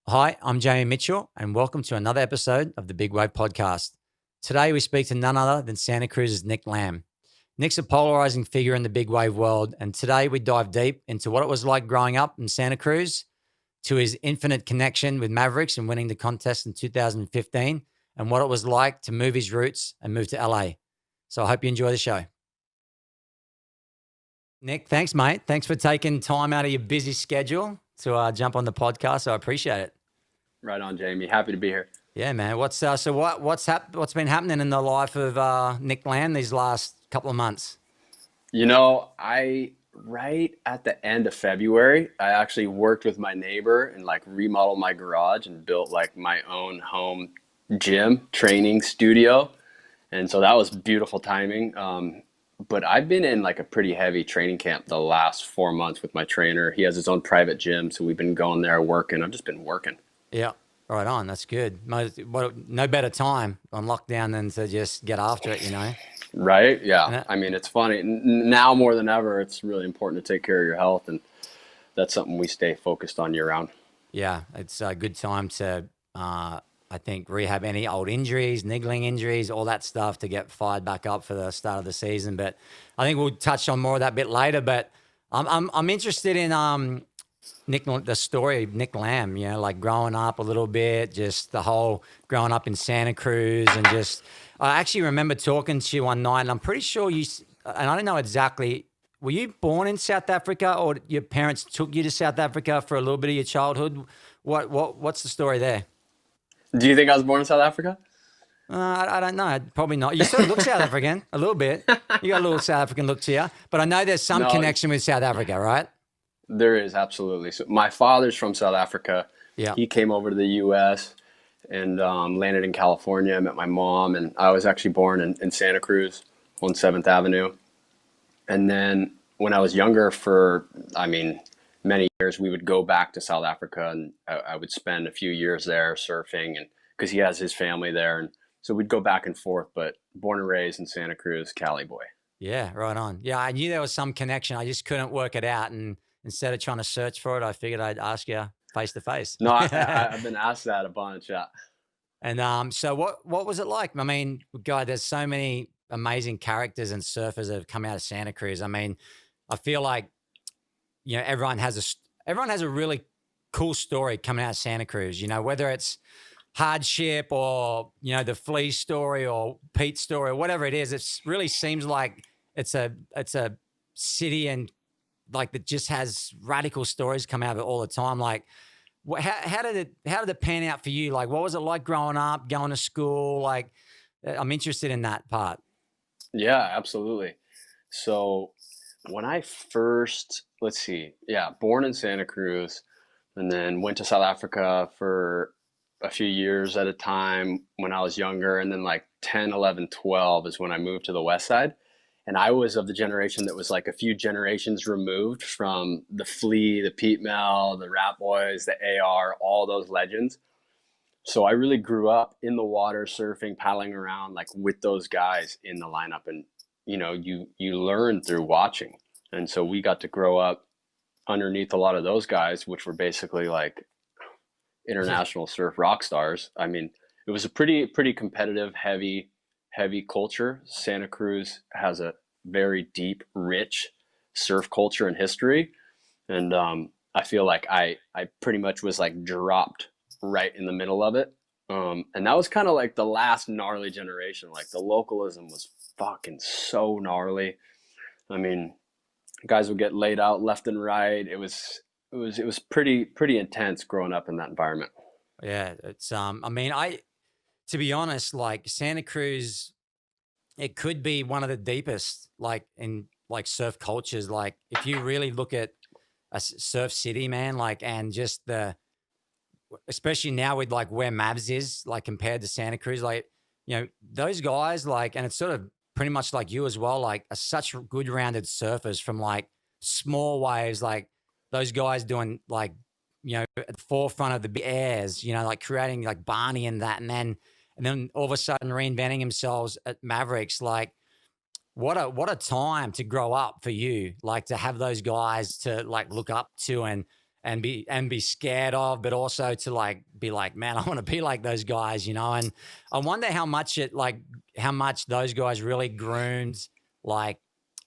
Hi, I'm Jamie Mitchell, and welcome to another episode of the Big Wave Podcast. Today, we speak to none other than Santa Cruz's Nic Lamb. Nic's a polarizing figure in the big wave world, and today we dive deep into what it was like growing up in Santa Cruz, to his infinite connection with Mavericks and winning the contest in 2015, and what it was like to move his roots and move to LA. So I hope you enjoy the show. Nic, thanks, mate. Thanks for taking time out of your busy schedule to jump on the podcast. I appreciate it. Right on, Jamie. Happy to be here. Yeah, man. What's been happening in the life of Nic Lamb these last couple of months? Right at the end of February, I actually worked with my neighbor and remodeled my garage and built my own home gym training studio. And so that was beautiful timing. But I've been in a pretty heavy training camp the last 4 months with my trainer. He has his own private gym, so we've been going there working. I've just been working. Yeah, right on. That's good. No better time on lockdown than to just get after it, Right? Yeah. I mean, it's funny. Now more than ever, it's really important to take care of your health, and that's something we stay focused on year round. Yeah, it's a good time to, I think, rehab any old injuries, niggling injuries, all that stuff to get fired back up for the start of the season. But I think we'll touch on more of that a bit later. But I'm interested in the story of Nic Lamb, growing up a little bit, just the whole growing up in Santa Cruz, and just I actually remember talking to you one night, and I'm pretty sure and I don't know exactly, were you born in South Africa or your parents took you to South Africa for a little bit of your childhood? What's the story there? Do you think I was born in South Africa? I don't know. Probably not. You sort of look South African a little bit. You got a little South African look to you, but I know there's some No, connection with South Africa, right? there is absolutely. So my father's from South Africa. Yeah. He came over to the U.S. and landed in California. I met my mom, and I was actually born in Santa Cruz on 7th Avenue. And then when I was younger, many years, we would go back to South Africa, and I would spend a few years there surfing, and because he has his family there, and so we'd go back and forth. But born and raised in Santa Cruz, Cali boy. Yeah, right on. Yeah, I knew there was some connection. I just couldn't work it out. And instead of trying to search for it, I figured I'd ask you face to face. No, I've been asked that a bunch. Yeah. And so what was it like? I mean, God, there's so many amazing characters and surfers that have come out of Santa Cruz. I mean, I feel like, everyone has a really cool story coming out of Santa Cruz, whether it's hardship or, the Flea story or Pete story or whatever it is. It really seems like it's a city and that just has radical stories come out of it all the time. Like, how did it pan out for you? Like, what was it like growing up, going to school? Like, I'm interested in that part. Yeah, absolutely. So when I first, let's see, yeah, born in Santa Cruz, and then went to South Africa for a few years at a time when I was younger. And then 10, 11, 12 is when I moved to the Westside. And I was of the generation that was a few generations removed from the Flea, the Pete Mel, the Rat Boys, the AR, all those legends. So I really grew up in the water, surfing, paddling around with those guys in the lineup. And you learn through watching. And so we got to grow up underneath a lot of those guys, which were basically international surf rock stars. I mean, it was a pretty competitive, heavy culture. Santa Cruz has a very deep, rich surf culture and history. And I feel like I pretty much was dropped right in the middle of it. And that was kind of the last gnarly generation. The localism was fucking so gnarly. I mean, guys would get laid out left and right. It was pretty intense growing up in that environment. Yeah, it's to be honest, Santa Cruz, it could be one of the deepest in surf cultures. If you really look at a surf city, man, and just especially now with where Mavs is compared to Santa Cruz, those guys and it's sort of pretty much like you as well, are such good rounded surfers from small waves, those guys doing at the forefront of the big airs, creating Barney and that, and then all of a sudden reinventing themselves at Mavericks. What a time to grow up for you, to have those guys to look up to and and be scared of, but also to like be like, man, I want to be like those guys, you know. And I wonder how much those guys really groomed like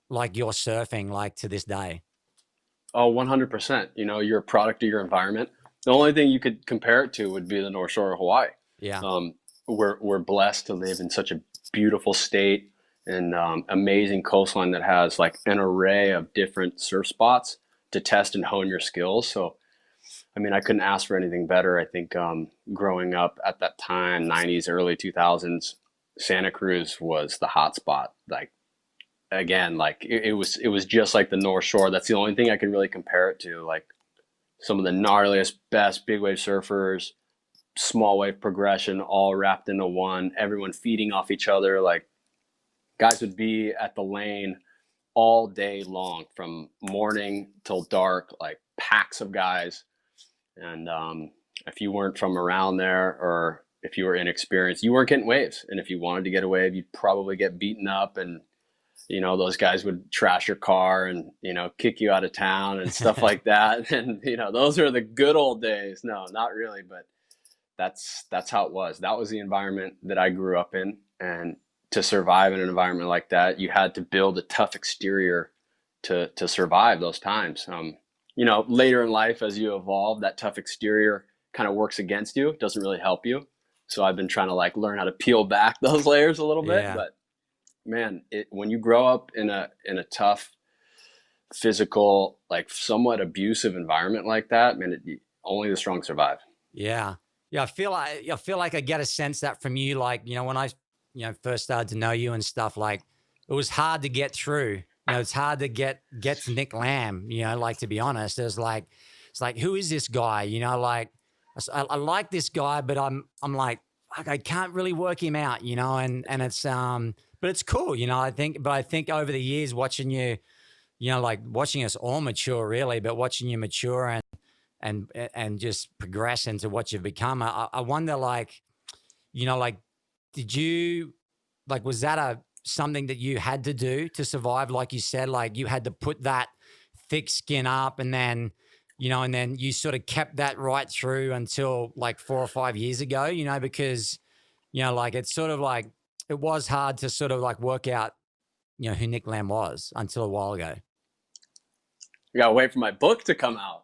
your surfing like to this day. Oh, 100%. You know, you're a product of your environment. The only thing you could compare it to would be the North Shore of Hawaii. Yeah. We're blessed to live in such a beautiful state and amazing coastline that has like an array of different surf spots to test and hone your skills. So, I mean, I couldn't ask for anything better. I think growing up at that time, 90s, early 2000s, Santa Cruz was the hot spot. Like, again, like it was just like the North Shore. That's the only thing I can really compare it to. Like some of the gnarliest, best big wave surfers, small wave progression, all wrapped into one, everyone feeding off each other. Like guys would be at the lane all day long from morning till dark, like packs of guys. And if you weren't from around there, or if you were inexperienced, you weren't getting waves. And if you wanted to get a wave, you'd probably get beaten up, and you know, those guys would trash your car and, you know, kick you out of town and stuff like that. And, you know, those are the good old days. No, not really, but that's how it was. That was the environment that I grew up in. And to survive in an environment like that, you had to build a tough exterior to survive those times. You know, later in life, as you evolve, that tough exterior kind of works against you. It doesn't really help you. So I've been trying to like learn how to peel back those layers a little bit, but man, when you grow up in a tough, physical, like somewhat abusive environment like that, man, only the strong survive. Yeah. I feel like I get a sense that from you, like, you know, when I, you know, first started to know you and stuff, like it was hard to get through. You know, it's hard to get to Nic Lamb, you know, like, to be honest, it's like, who is this guy? You know, like I like this guy, but I'm like, I can't really work him out, you know, and it's, but it's cool, you know, I think over the years watching you, you know, like watching us all mature really, but watching you mature and just progress into what you've become. I wonder, like, you know, like, did you, like, was that something that you had to do to survive? Like you said, like you had to put that thick skin up, and then, you know, and then you sort of kept that right through until like 4 or 5 years ago, you know, because, you know, like it's sort of like, it was hard to sort of like work out, you know, who Nic Lamb was until a while ago. You gotta wait for my book to come out.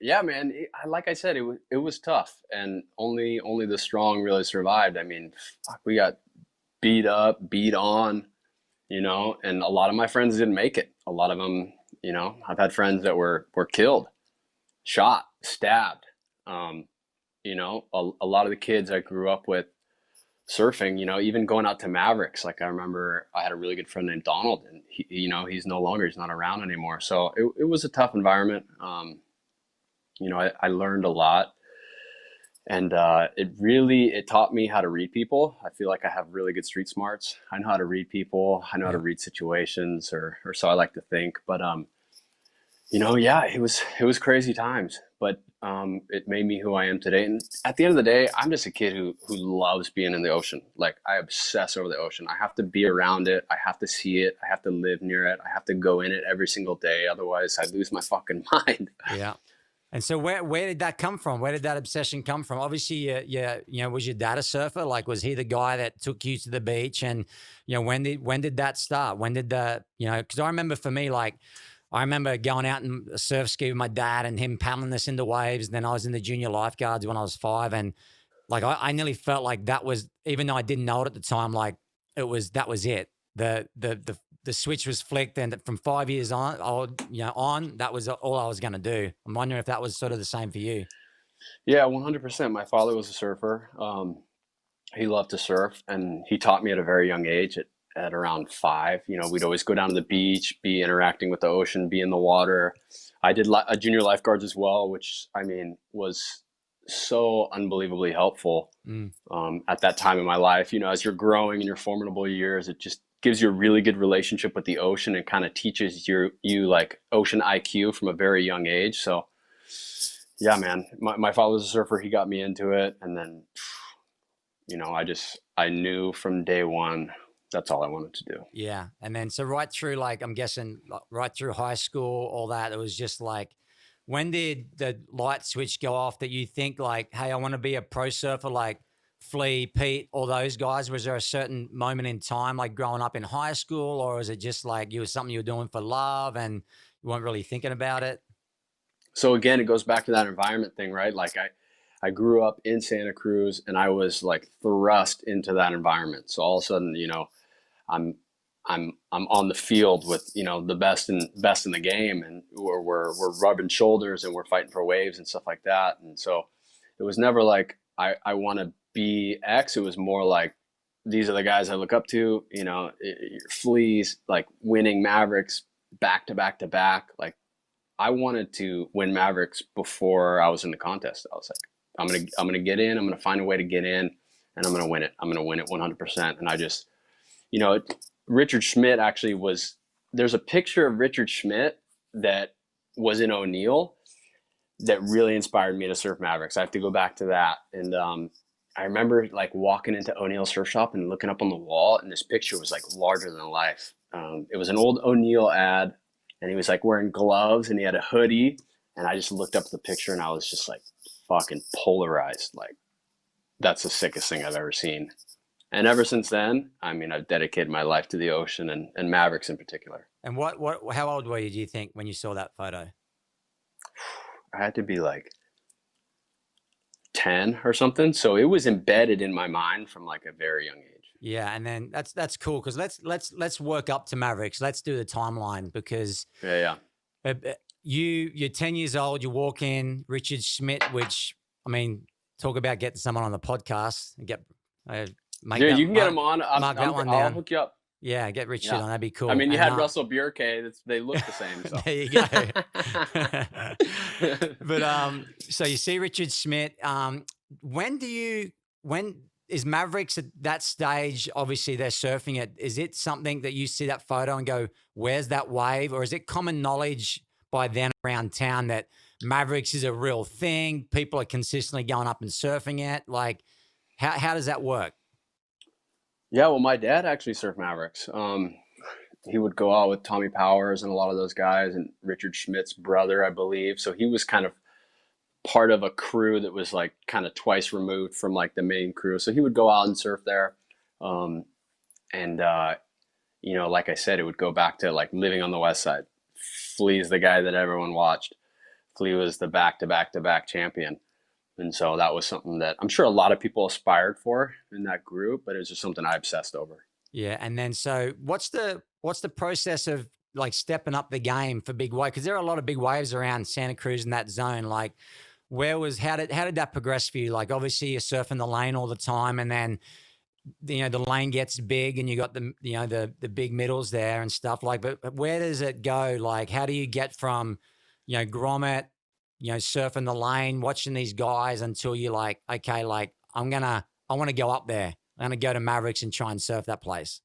Yeah, man. Like I said, it was tough, and only the strong really survived. I mean, fuck, we got beat up, beat on, you know, and a lot of my friends didn't make it. A lot of them, you know, I've had friends that were killed, shot, stabbed. You know, a lot of the kids I grew up with surfing, you know, even going out to Mavericks. Like I remember I had a really good friend named Donald, and he, you know, he's not around anymore. So it was a tough environment. You know, I learned a lot, and it taught me how to read people. I feel like I have really good street smarts. I know how to read people. I know how to read situations, or so I like to think. But you know, yeah, it was crazy times, but it made me who I am today. And at the end of the day, I'm just a kid who loves being in the ocean. Like I obsess over the ocean. I have to be around it. I have to see it. I have to live near it. I have to go in it every single day. Otherwise I lose my fucking mind. Yeah. And so where did that come from? Where did that obsession come from? Obviously, you know, was your dad a surfer? Like, was he the guy that took you to the beach? And, you know, when did that start? When did you know, because I remember for me, like, I remember going out and surf ski with my dad and him paddling us into waves. And then I was in the junior lifeguards when I was 5. And like, I nearly felt like that was, even though I didn't know it at the time, like that was it. The switch was flicked, and from 5 years on, that was all I was going to do. I'm wondering if that was sort of the same for you. Yeah, 100%. My father was a surfer. He loved to surf, and he taught me at a very young age. At around 5, you know, we'd always go down to the beach, be interacting with the ocean, be in the water. I did a junior lifeguards as well, which I mean was so unbelievably helpful at that time in my life. You know, as you're growing in your formidable years, it just gives you a really good relationship with the ocean and kind of teaches you like ocean IQ from a very young age. So yeah, man, my father was a surfer. He got me into it. And then, you know, I knew from day one That's all I wanted to do. Yeah. And then, so right through, like, I'm guessing right through high school, all that, it was just like, when did the light switch go off that you think like, hey, I want to be a pro surfer like Flea, Pete, all those guys? Was there a certain moment in time, like growing up in high school, or was it just like you was something you were doing for love and you weren't really thinking about it? So again, it goes back to that environment thing, right? Like I grew up in Santa Cruz and I was like thrust into that environment. So all of a sudden, you know, I'm I'm on the field with, you know, the best in the game, and we're rubbing shoulders and we're fighting for waves and stuff like that. And so it was never like I want to be X. It was more like these are the guys I look up to. You know, Fleas, like winning Mavericks back to back to back. Like I wanted to win Mavericks before I was in the contest. I was like, I'm gonna get in. I'm gonna find a way to get in, and I'm gonna win it. I'm gonna win it 100%. And I just, you know, Richard Schmidt actually was. There's a picture of Richard Schmidt that was in O'Neill that really inspired me to surf Mavericks. I have to go back to that. And I remember like walking into O'Neill Surf Shop and looking up on the wall, and this picture was like larger than life. It was an old O'Neill ad, and he was like wearing gloves and he had a hoodie. And I just looked up at the picture and I was just like fucking polarized. Like, that's the sickest thing I've ever seen. And ever since then, I mean, I've dedicated my life to the ocean and Mavericks in particular. And how old were you, do you think, when you saw that photo? I had to be like 10 or something. So it was embedded in my mind from like a very young age. Yeah, and then that's cool, because let's work up to Mavericks. Let's do the timeline, because Yeah. you're 10 years old. You walk in, Richard Schmidt, which, I mean, talk about getting someone on the podcast and get. Dude, you can get him on. I'll hook you up. Yeah, get Richard on. That'd be cool. I mean, you had Russell Bierke. They look the same. So. There you go. But so you see Richard Schmidt. When is Mavericks at that stage? Obviously, they're surfing it. Is it something that you see that photo and go, "Where's that wave?" Or is it common knowledge by then around town that Mavericks is a real thing? People are consistently going up and surfing it. Like, how does that work? Yeah, well, my dad actually surfed Mavericks. He would go out with Tommy Powers and a lot of those guys, and Richard Schmidt's brother, I believe. So he was kind of part of a crew that was like kind of twice removed from like the main crew. So he would go out and surf there. You know, like I said, it would go back to like living on the Westside. Flea's the guy that everyone watched. Flea was the back-to-back champion. And so that was something that I'm sure a lot of people aspired for in that group, but it was just something I obsessed over. Yeah. And then, so what's the process of like stepping up the game for big wave? Because there are a lot of big waves around Santa Cruz in that zone. Like, how did that progress for you? Like, obviously you're surfing the lane all the time, and then, you know, the lane gets big and you got the big middles there and stuff like, but where does it go? Like, how do you get from, you know, grommet, you know, surfing the lane, watching these guys until you're like, okay, like I want to go up there. I'm going to go to Mavericks and try and surf that place.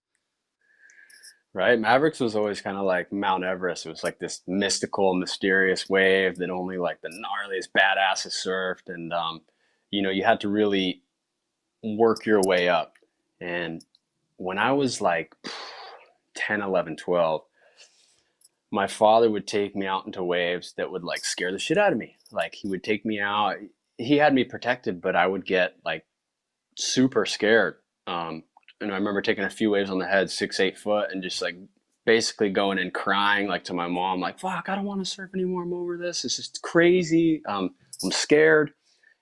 Right. Mavericks was always kind of like Mount Everest. It was like this mystical, mysterious wave that only like the gnarliest badasses surfed. And, you know, you had to really work your way up. And when I was like 10, 11, 12, my father would take me out into waves that would like scare the shit out of me. Like, he would take me out. He had me protected, but I would get like super scared. And I remember taking a few waves on the head, 6, 8 foot, and just like basically going and crying like to my mom, like, fuck, I don't want to surf anymore. I'm over this. It's just crazy. I'm scared.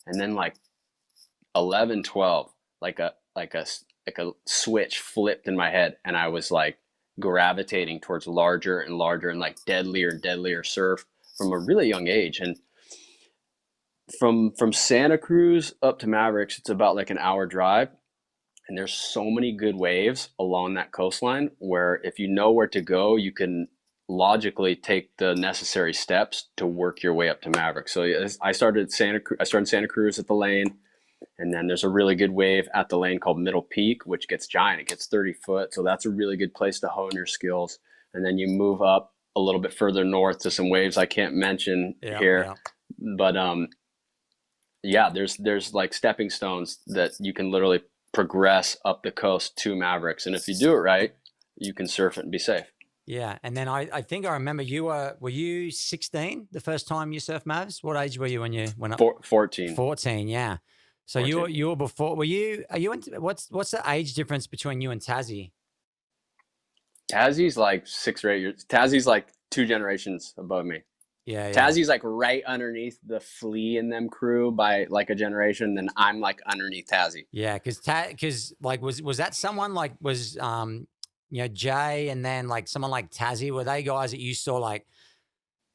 And then like 11, 12, like a switch flipped in my head, and I was like gravitating towards larger and larger and like deadlier and deadlier surf from a really young age. And from Santa Cruz up to Mavericks, it's about like an hour drive, and there's so many good waves along that coastline where if you know where to go, you can logically take the necessary steps to work your way up to Mavericks. So I started Santa Cruz at the lane. And then there's a really good wave at the lane called Middle Peak, which gets giant. It gets 30 foot. So that's a really good place to hone your skills. And then you move up a little bit further north to some waves I can't mention here. Yeah. But there's like stepping stones that you can literally progress up the coast to Mavericks. And if you do it right, you can surf it and be safe. Yeah. And then I think I remember were you 16 the first time you surfed Mavs? What age were you when you went up? 14. 14, yeah. So 14. you were before, are you what's the age difference between you and Tassie? Tassie's like 6 or 8 years. Tassie's like 2 generations above me. Yeah. Tassie's like right underneath the Flea and them crew by like a generation. Then I'm like underneath Tassie. Yeah. Cause like, was that someone like Jay and then like someone like Tassie, were they guys that you saw like,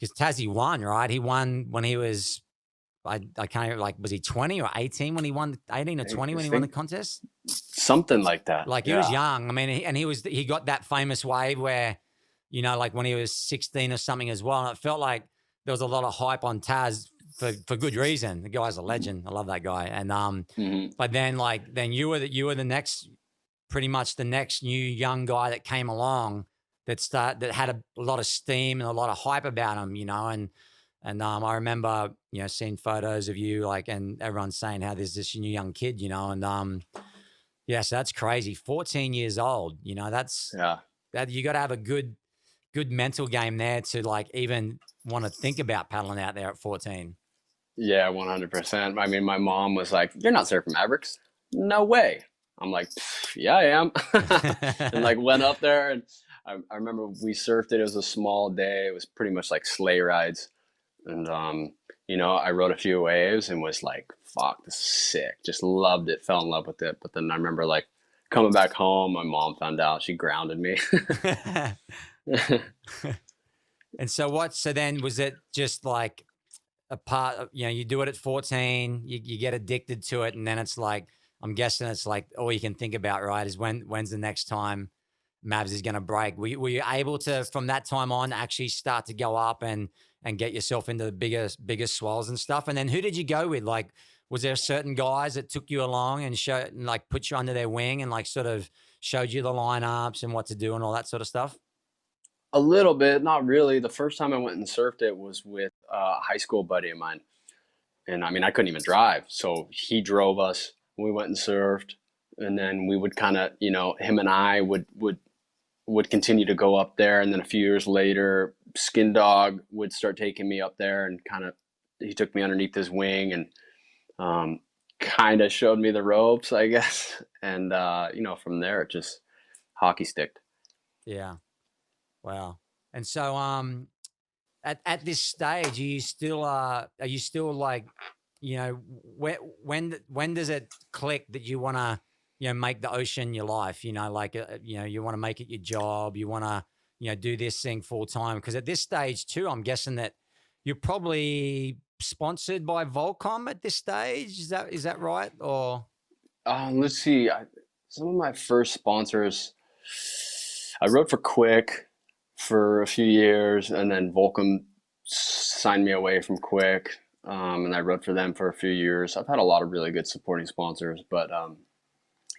cause Tassie won, right? He won when he was, I can't even, like, was he 20 or 18 when he won, 18 or 20 when he won the contest? Something like that. Like he was young. I mean, he got that famous wave where, like when he was 16 or something as well. And it felt like there was a lot of hype on Taz for good reason. The guy's a legend. I love that guy. And but then you were the next, pretty much the next new young guy that came along that had a lot of steam and a lot of hype about him, and I remember, seeing photos of you and everyone saying how there's this new young kid, and yeah, so that's crazy. 14 years old, that you got to have a good mental game there to even want to think about paddling out there at 14. Yeah, 100%. I mean, my mom was like, "You're not surfing Mavericks." No way. I'm like, "Yeah, I am." And went up there, and I remember we surfed it. It was a small day. It was pretty much like sleigh rides. And, I rode a few waves and was like, fuck, this is sick. Just loved it, fell in love with it. But then I remember coming back home, my mom found out, she grounded me. And so then was it just like a part of, you do it at 14, you get addicted to it. And then it's like, I'm guessing it's like all you can think about, right, is when's the next time Mavs is going to break. Were you able to, from that time on, actually start to go up and get yourself into the biggest swells and stuff? And then who did you go with? Like, was there certain guys that took you along and put you under their wing and sort of showed you the lineups and what to do and all that sort of stuff? A little bit, not really. The first time I went and surfed it was with a high school buddy of mine. And I mean, I couldn't even drive. So he drove us. We went and surfed. And then we would kind of, him and I would continue to go up there. And then a few years later, Skindog would start taking me up there, and he took me underneath his wing and kind of showed me the ropes, I guess. And, from there, it just hockey sticked. Yeah. Wow. And so, at this stage, are you still like, when does it click that you want to, make the ocean your life, you want to make it your job, you want to, do this thing full time? Because at this stage too, I'm guessing that you're probably sponsored by Volcom at this stage. Is that right? Or let's see. Some of my first sponsors, I rode for Quick for a few years, and then Volcom signed me away from Quick, and I rode for them for a few years. I've had a lot of really good supporting sponsors, but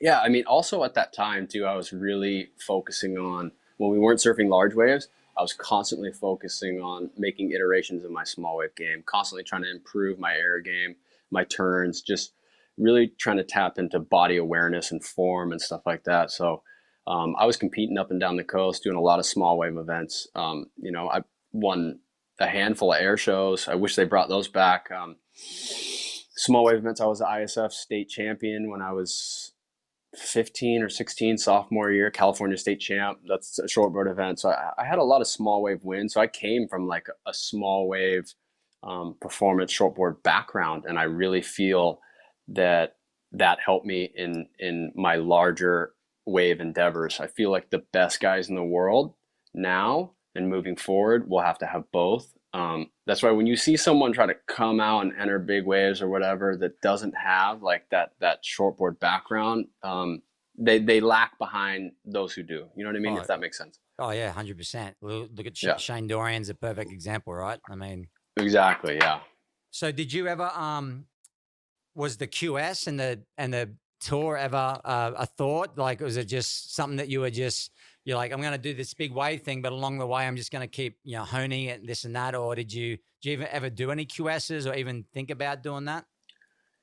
yeah, I mean, also at that time too, I was really focusing on, when we weren't surfing large waves, I was constantly focusing on making iterations of my small wave game, constantly trying to improve my air game, my turns, just really trying to tap into body awareness and form and stuff like that. So I was competing up and down the coast, doing a lot of small wave events. I won a handful of air shows. I wish they brought those back. Small wave events, I was the ISF state champion when I was 15 or 16, sophomore year, California state champ. That's a shortboard event. So I had a lot of small wave wins. So I came from a small wave performance shortboard background. And I really feel that helped me in my larger wave endeavors. I feel like the best guys in the world now and moving forward will have to have both. That's why when you see someone try to come out and enter big waves or whatever that doesn't have that shortboard background, they lack behind those who do. You know what I mean? If that makes sense. Oh yeah, 100%. Look at Shane Dorian's a perfect example, right? I mean, exactly, yeah. So did you ever was the QS and the tour ever a thought? Like, was it just something that you're like, I'm going to do this big wave thing, but along the way, I'm just going to keep, honing it, this and that? Or did you ever do any QSs or even think about doing that?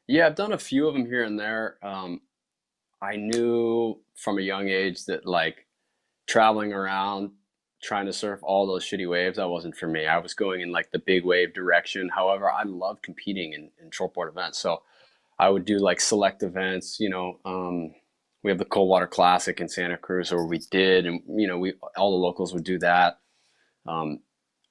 Yeah, I've done a few of them here and there. I knew from a young age that like traveling around trying to surf all those shitty waves, that wasn't for me. I was going in like the big wave direction. However, I love competing in shortboard events. So I would do like select events, you know. We have the Coldwater Classic in Santa Cruz, or we did, and you know, we all the locals would do that. Um,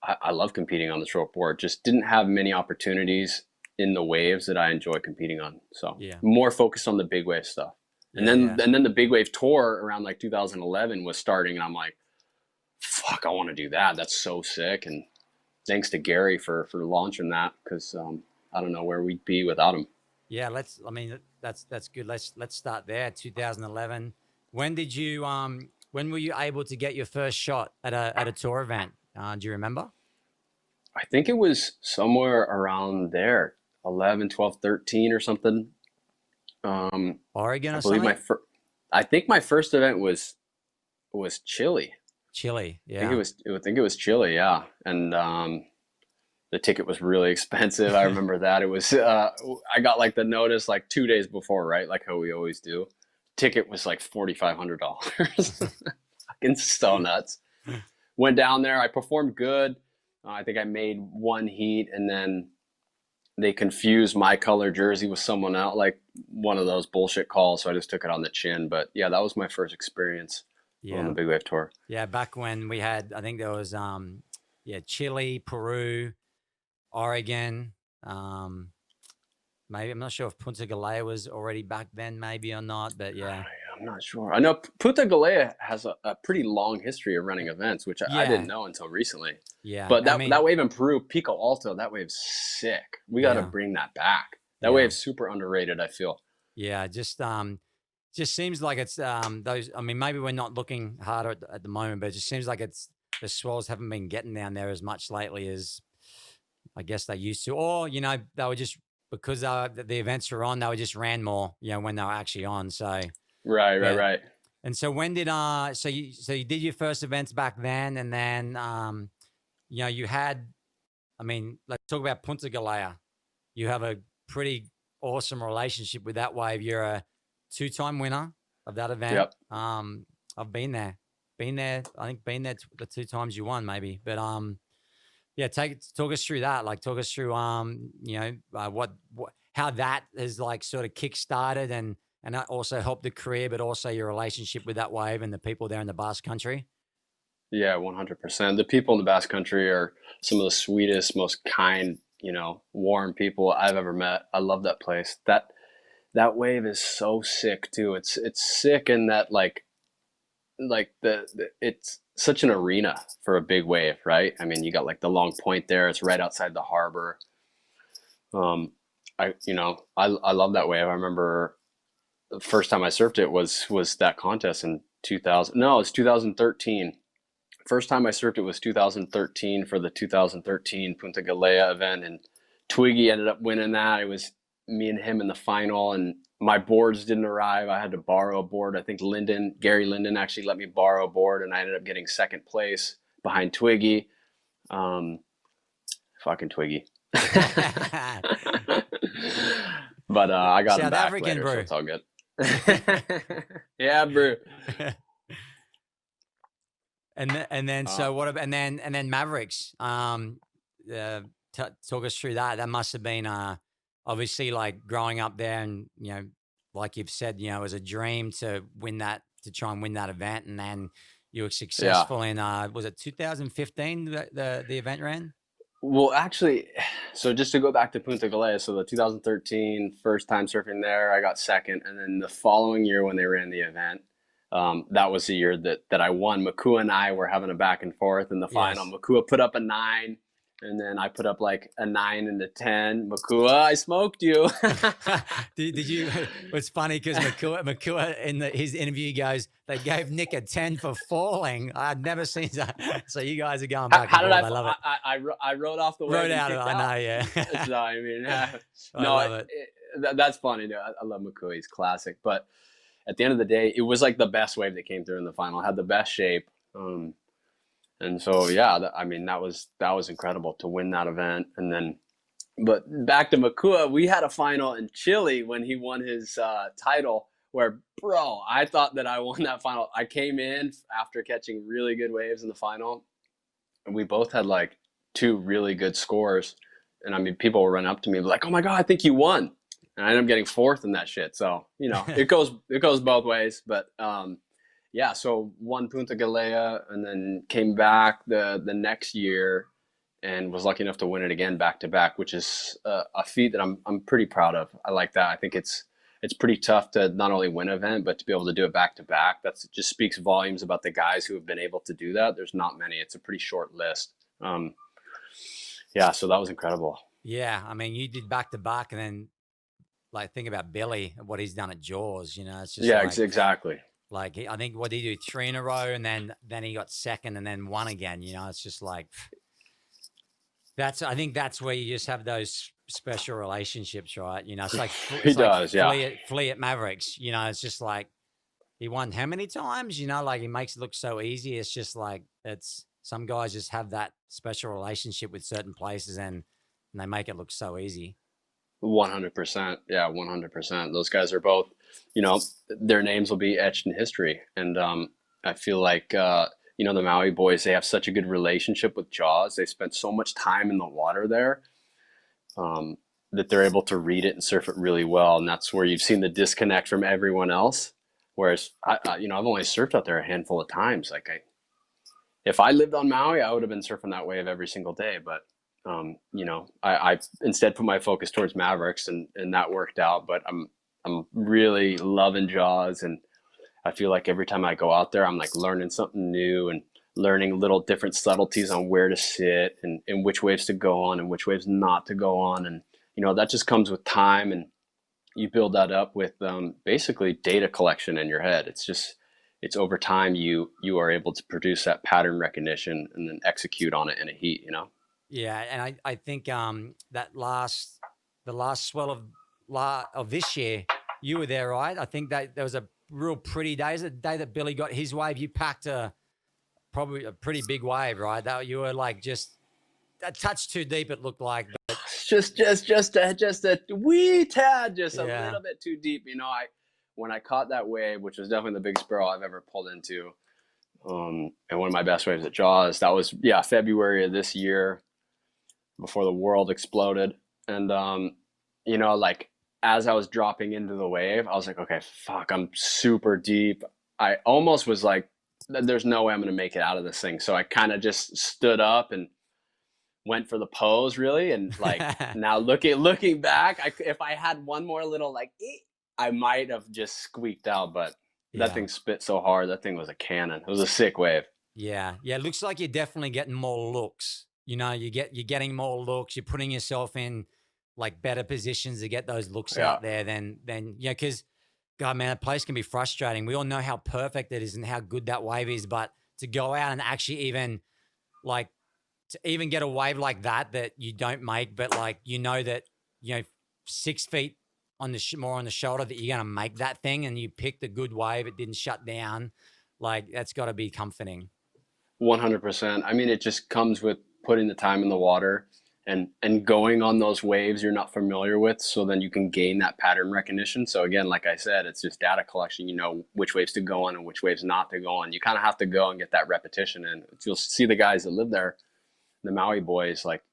I love competing on the shortboard. Just didn't have many opportunities in the waves that I enjoy competing on. So Yeah. more focused on the big wave stuff. And then the big wave tour around like 2011 was starting, and I'm like, fuck, I want to do that. That's so sick. And thanks to Gary for launching that, because I don't know where we'd be without him. Yeah, I mean, that's good. Let's start there. 2011. When did you when were you able to get your first shot at a tour event? Do you remember? I think it was somewhere around there, 11, 12, 13 or something. Oregon or I believe something? I think my first event was Chile. Chile, yeah. I think it was Chile, yeah. And the ticket was really expensive. I remember that. It was I got like the notice like 2 days before, right? Like how we always do. Ticket was like $4,500. Fucking so nuts. Went down there. I performed good. I think I made one heat, and then they confused my color jersey with someone else, like one of those bullshit calls. So I just took it on the chin. But yeah, that was my first experience on the Big Wave Tour. Yeah, back when we had, I think there was Chile, Peru, Oregon, maybe, I'm not sure if Punta Galea was already back then, maybe or not, but yeah. I'm not sure. I know Punta Galea has a pretty long history of running events, which I didn't know until recently. Yeah. But that wave in Peru, Pico Alto, that wave's sick. We got to bring that back. That wave's super underrated, I feel. Yeah, just seems like it's those. I mean, maybe we're not looking harder at the moment, but it just seems like the swells haven't been getting down there as much lately as I guess they used to, or you know, they were just because the events were on, they were just ran more, you know, when they were actually on. So right. And so when did so you did your first events back then, and then you know, you had, I mean, let's talk about Punta Galea. You have a pretty awesome relationship with that wave. You're a 2-time winner of that event. Yep. I've been there. I think been there the 2 times you won, maybe. But yeah, talk us through that. Like, talk us through you know, what how that has like sort of kick started and that also helped the career, but also your relationship with that wave and the people there in the Basque Country. Yeah, 100%. The people in the Basque Country are some of the sweetest, most kind, you know, warm people I've ever met. I love that place. That wave is so sick too. It's sick in that like it's such an arena for a big wave, right? I mean, you got like the long point there. It's right outside the harbor. I love that wave. I remember the first time I surfed it was that contest in 2000. No, it's 2013. First time I surfed it was 2013 for the 2013 Punta Galea event, and Twiggy ended up winning that. It was me and him in the final, and my boards didn't arrive. I had to borrow a board. I think Gary Linden actually let me borrow a board, and I ended up getting second place behind Twiggy. Fucking Twiggy. But I got him back African, later, bro. so it's all good. Yeah, bro. And then so what about and then Mavericks? Talk us through that. That must have been obviously like growing up there, and you know, like you've said, you know, it was a dream to try and win that event, and then you were successful in was it 2015 the event ran? Well, actually, so just to go back to Punta Galea, so the 2013 first time surfing there, I got second, and then the following year when they ran the event, that was the year that I won. Makua and I were having a back and forth in the final. Yes. Makua put up a 9, and then I put up like a 9 and a 10. Makua, I smoked you. Did you? It's funny because Makua in his interview goes, they gave Nic a 10 for falling. I'd never seen that. So you guys are going back. How did I love it. I wrote off the wave. I know, yeah. So I mean, I love it. That's funny, dude. I love Makua. He's classic, but at the end of the day, it was like the best wave that came through in the final. It had the best shape. And so, yeah, I mean, that was incredible to win that event. And then, but back to Makua, we had a final in Chile when he won his title where, bro, I thought that I won that final. I came in after catching really good waves in the final, and we both had like two really good scores. And I mean, people will run up to me and be like, "Oh my god, I think you won," and I end up getting fourth in that shit. So it goes both ways. But yeah, so won Punta Galea, and then came back the next year, and was lucky enough to win it again back to back, which is a feat that I'm pretty proud of. I like that. I think it's pretty tough to not only win an event, but to be able to do it back to back. That's just speaks volumes about the guys who have been able to do that. There's not many. It's a pretty short list. Yeah, so that was incredible. Yeah, I mean, you did back to back, and then like think about Billy, what he's done at Jaws. It's just Exactly. Like I think what did he do 3 in a row, and then he got second, and then won again. It's just like I think that's where you just have those special relationships, right? It's like Flea at Mavericks. It's just like he won how many times? Like he makes it look so easy. It's just like it's some guys just have that special relationship with certain places, and they make it look so easy. 100%. Yeah, 100%. Those guys are both, their names will be etched in history. And I feel like, the Maui boys, they have such a good relationship with Jaws. They spent so much time in the water there that they're able to read it and surf it really well. And that's where you've seen the disconnect from everyone else. Whereas, I've only surfed out there a handful of times. Like if I lived on Maui, I would have been surfing that wave every single day. But I instead put my focus towards Mavericks, and that worked out. But I'm really loving Jaws, and I feel like every time I go out there, I'm like learning something new and learning little different subtleties on where to sit and which waves to go on and which waves not to go on. And that just comes with time, and you build that up with basically data collection in your head. It's over time you are able to produce that pattern recognition and then execute on it in a heat. Yeah, and I think the last swell of this year, you were there, right? I think that there was a real pretty day. The day that Billy got his wave, you packed probably a pretty big wave, right? That you were like just a touch too deep. It looked like, but just a wee tad, just a little bit too deep. When I caught that wave, which was definitely the biggest barrel I've ever pulled into, and one of my best waves at Jaws. That was February of this year, before the world exploded. And like as I was dropping into the wave, I was like, okay, fuck, I'm super deep. I almost was like, there's no way I'm gonna make it out of this thing. So I kind of just stood up and went for the pose, really. And like now looking back, if I had one more little I might have just squeaked out. But that thing spit so hard. That thing was a cannon. It was a sick wave. Yeah, it looks like you're definitely getting more looks. You're getting more looks. You're putting yourself in like better positions to get those looks out there than because God, man, that place can be frustrating. We all know how perfect it is and how good that wave is, but to go out and actually even get a wave like that you don't make, but like that 6 feet on the more on the shoulder that you're gonna make that thing, and you picked a good wave. It didn't shut down. Like that's got to be comforting. 100%. I mean, it just comes with putting the time in the water and going on those waves you're not familiar with, so then you can gain that pattern recognition. So again, like I said, it's just data collection. Which waves to go on and which waves not to go on. You kind of have to go and get that repetition. And you'll see the guys that live there, the Maui boys, like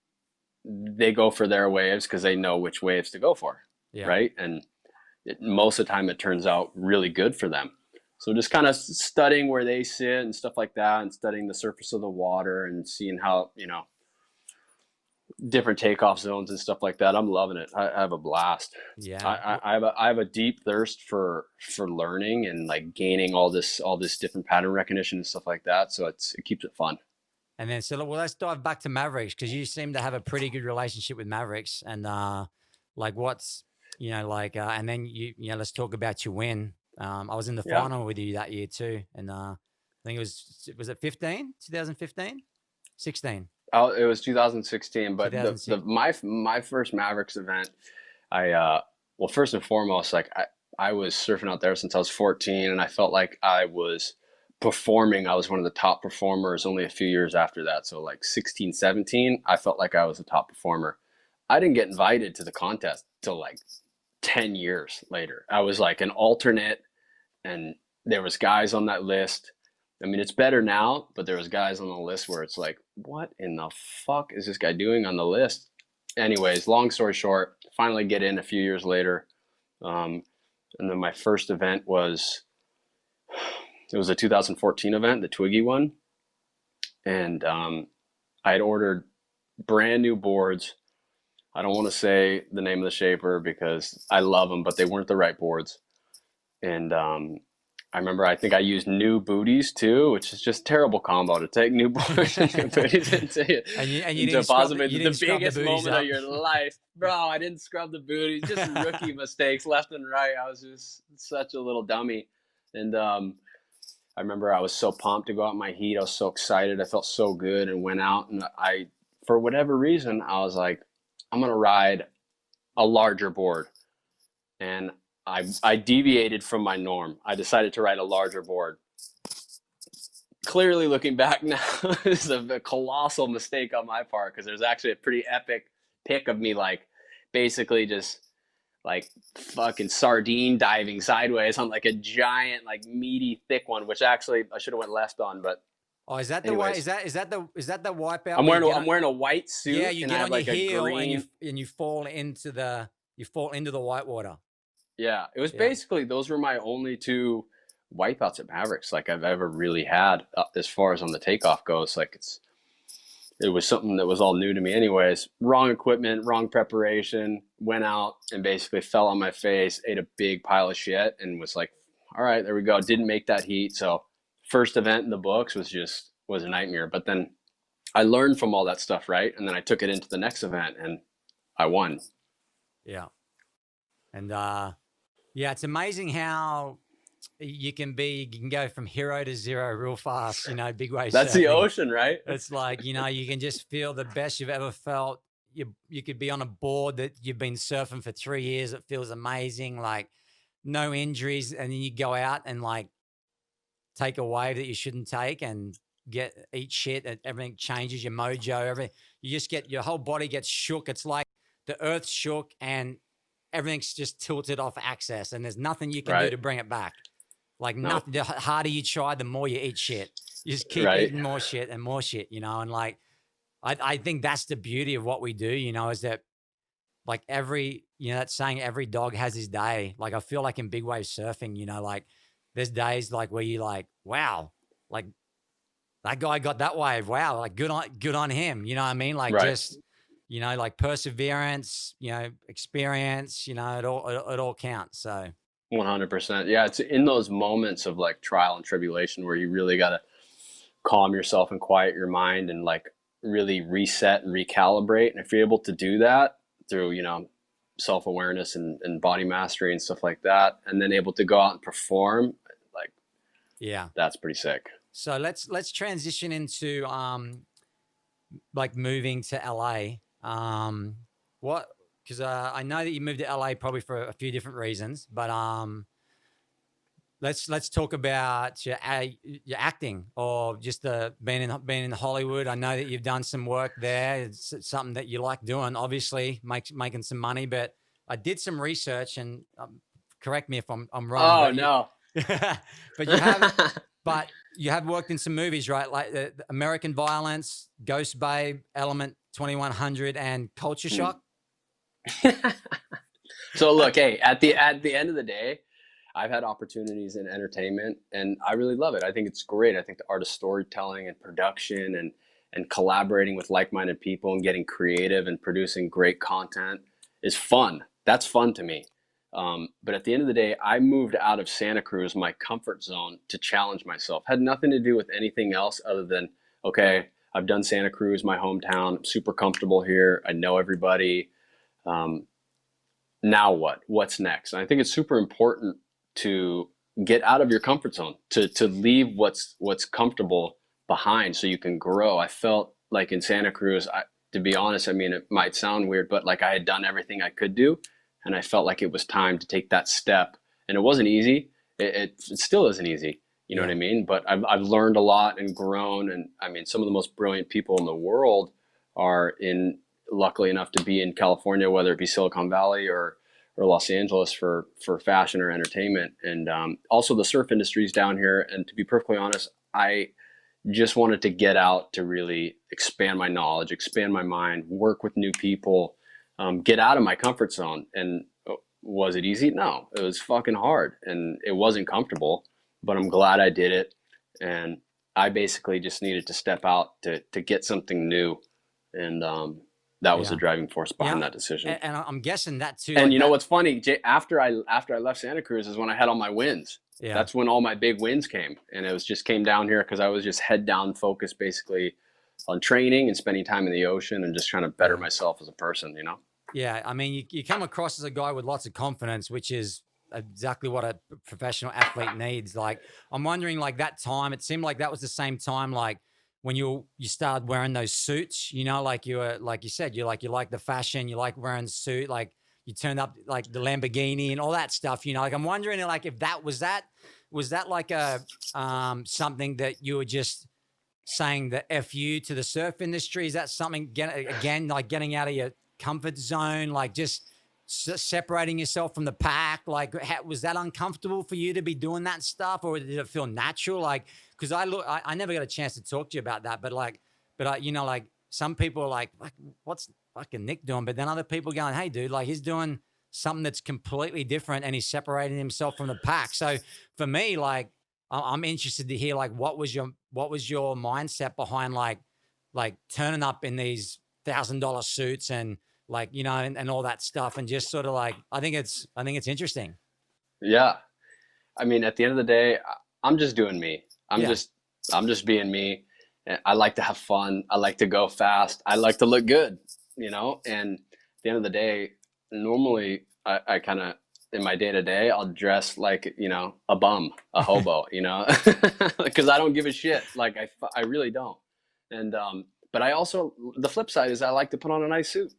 they go for their waves because they know which waves to go for, right? And most of the time it turns out really good for them. So just kind of studying where they sit and stuff like that, and studying the surface of the water and seeing how, different takeoff zones and stuff like that. I'm loving it. I have a blast. Yeah. I have a deep thirst for learning and like gaining all this different pattern recognition and stuff like that. So it keeps it fun. And then, let's dive back to Mavericks, because you seem to have a pretty good relationship with Mavericks, and and then let's talk about your win. I was in the final with you that year too. And I think it was it 2015, 16? Oh, it was 2016. But my first Mavericks event, well, first and foremost, like I was surfing out there since I was 14, and I felt like I was performing. I was one of the top performers only a few years after that. So like 16, 17, I felt like I was a top performer. I didn't get invited to the contest till like 10 years later. I was like an alternate and there was guys on that list. I mean, it's better now, but there was guys on the list where it's like, what in the fuck is this guy doing on the list? Anyways, long story short, finally get in a few years later. And then my first event was, it was a 2014 event, the Twiggy one. And I had ordered brand new boards. I don't want to say the name of the shaper because I love them, but they weren't the right boards. And I remember, I think I used new booties too, which is just terrible combo to take new boards and new booties into possibly the biggest moment of your life. Bro, I didn't scrub the booties, just rookie mistakes left and right. I was just such a little dummy. And I remember I was so pumped to go out in my heat. I was so excited. I felt so good and went out. And for whatever reason, I was like, I'm going to ride a larger board. And I deviated from my norm. I decided to ride a larger board. Clearly looking back now, this is a colossal mistake on my part, because there's actually a pretty epic pic of me like basically just like fucking sardine diving sideways on like a giant, like meaty, thick one, which actually I should have went left on, but oh, is that the way? Is that the wipeout? I'm wearing a white suit. Yeah, you get on like your heel and you fall into the white water. Yeah, it was basically, those were my only two wipeouts at Mavericks like I've ever really had, as far as on the takeoff goes. Like it was something that was all new to me anyways. Wrong equipment, wrong preparation, went out and basically fell on my face, ate a big pile of shit, and was like, all right, there we go. Didn't make that heat. So first event in the books was a nightmare. But then I learned from all that stuff, right? And then I took it into the next event and I won. Yeah. And yeah, it's amazing how you can go from hero to zero real fast, big wave That's surfing. the ocean, right? It's like, you can just feel the best you've ever felt. You could be on a board that you've been surfing for 3 years. It feels amazing, like no injuries. And then you go out and like take a wave that you shouldn't take and eat shit, and everything changes, your mojo, everything. You just your whole body gets shook. It's like the earth's shook and everything's just tilted off axis, and there's nothing you can do to bring it back. Like nothing. The harder you try, the more you eat shit. You just keep eating more shit and more shit, and like, I think that's the beauty of what we do, is that like that saying, every dog has his day. Like I feel like in big wave surfing, like there's days like where you like, wow, like that guy got that wave. Wow. Like good on him. You know what I mean? Like just, like perseverance, experience, it all counts. So 100%. Yeah. It's in those moments of like trial and tribulation where you really got to calm yourself and quiet your mind and like really reset and recalibrate. And if you're able to do that through, self-awareness and body mastery and stuff like that, and then able to go out and perform, like, that's pretty sick. So let's transition into, like moving to LA. Because I know that you moved to LA probably for a few different reasons, but let's talk about your acting, or just being in Hollywood. I know that you've done some work there. It's something that you like doing, obviously making some money. But I did some research, and correct me if I'm wrong. Oh no, but you have worked in some movies, right? Like American Violence, Ghost Babe, Element 2100, and Culture Shock. So look, hey, at the end of the day, I've had opportunities in entertainment and I really love it. I think it's great. I think the art of storytelling and production and collaborating with like-minded people and getting creative and producing great content is fun. That's fun to me. But at the end of the day, I moved out of Santa Cruz, my comfort zone, to challenge myself. Had nothing to do with anything else other than, okay, I've done Santa Cruz, my hometown. I'm super comfortable here. I know everybody. Now what? What's next? And I think it's super important to get out of your comfort zone, to leave what's comfortable behind so you can grow. I felt like in Santa Cruz, to be honest, I mean, it might sound weird, but like I had done everything I could do. And I felt like it was time to take that step. And it wasn't easy. It still isn't easy. You know what I mean? But I've learned a lot and grown. And I mean, some of the most brilliant people in the world are luckily enough to be in California, whether it be Silicon Valley or or Los Angeles for fashion or entertainment. And also the surf industry's down here. And to be perfectly honest, I just wanted to get out to really expand my knowledge, expand my mind, work with new people, get out of my comfort zone. And was it easy? No, it was fucking hard and it wasn't comfortable, but I'm glad I did it. And I basically just needed to step out to get something new. And that was the driving force behind that decision. And I'm guessing that too. And like you know what's funny? After I left Santa Cruz is when I had all my wins. Yeah. That's when all my big wins came. And it was just came down here because I was just head down focused basically on training and spending time in the ocean and just trying to better myself as a person, you know? Yeah. I mean, you come across as a guy with lots of confidence, which is exactly what a professional athlete needs. Like, I'm wondering, like, that time, it seemed like that was the same time, like, when you started wearing those suits, you know, like you were, like you said, you like the fashion, you like wearing the suit, like you turned up like the Lamborghini and all that stuff, you know, like I'm wondering like if that was that like a, something that you were just saying the F you to the surf industry? Is that something again, like getting out of your comfort zone, like just separating yourself from the pack? Like, was that uncomfortable for you to be doing that stuff, or did it feel natural? Like, because I never got a chance to talk to you about that, but you know, like some people are like, what's fucking Nic doing? But then other people going, hey dude, like he's doing something that's completely different and he's separating himself from the pack. So for me, like, I'm interested to hear, like, what was your mindset behind like turning up in these $1,000 suits and like, you know, and all that stuff, and just sort of like, I think it's interesting. Yeah. I mean, at the end of the day, I'm just doing me. I'm just being me. I like to have fun. I like to go fast. I like to look good, you know? And at the end of the day, normally I kind of, in my day to day, I'll dress like, you know, a bum, a hobo, you know, because I don't give a shit. Like I really don't. And, but I also, the flip side is I like to put on a nice suit.